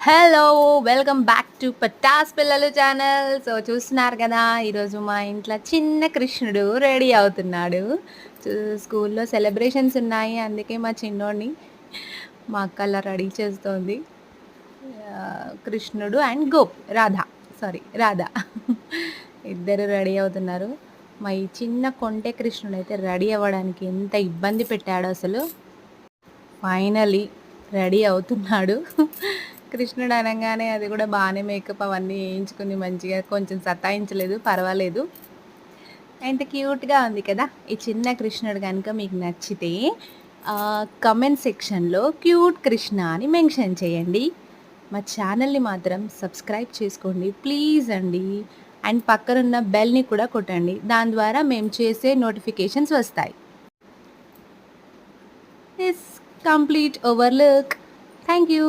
Hello! Welcome back to Patas Pillalu channel. So, చూస్తున్నారు కదా! ఈరోజు మా ఇంట్లో చిన్న కృష్ణుడు రెడీ అవుతున్నాడు. చు స్కూల్‌లో సెలబ్రేషన్స్ ఉన్నాయి. అందుకే మా చిన్నోడిని మా అక్క అలా రెడీ చేస్తోంది. కృష్ణుడు అండ్ రాధ. సారీ రాధ. ఇద్దరు రెడీ అవుతున్నారు. మా ఈ చిన్న కొంటె కృష్ణుడైతే రెడీ అవ్వడానికి ఎంత ఇబ్బంది పెట్టాడో అసలు. ఫైనల్లీ రెడీ అవుతున్నాడు. కృష్ణుడు అనంగానే అది కూడా బాగానే మేకప్ అవన్నీ ఏయించుకుని మంచిగా కొంచెం సతాయించలేదు, పర్వాలేదు. ఎంత క్యూట్‌గా ఉంది కదా! ఈ చిన్న కృష్ణుడు గనుక మీకు నచ్చితే కమెంట్ సెక్షన్‌లో క్యూట్ కృష్ణ అని మెన్షన్ చేయండి. మా ఛానల్‌ని మాత్రం సబ్స్క్రైబ్ చేసుకోండి ప్లీజ్ అండి. అండ్ పక్కనున్న బెల్‌ని కూడా కొట్టండి. దాని ద్వారా మేము చేసే నోటిఫికేషన్స్ వస్తాయి. This complete over look. Thank you.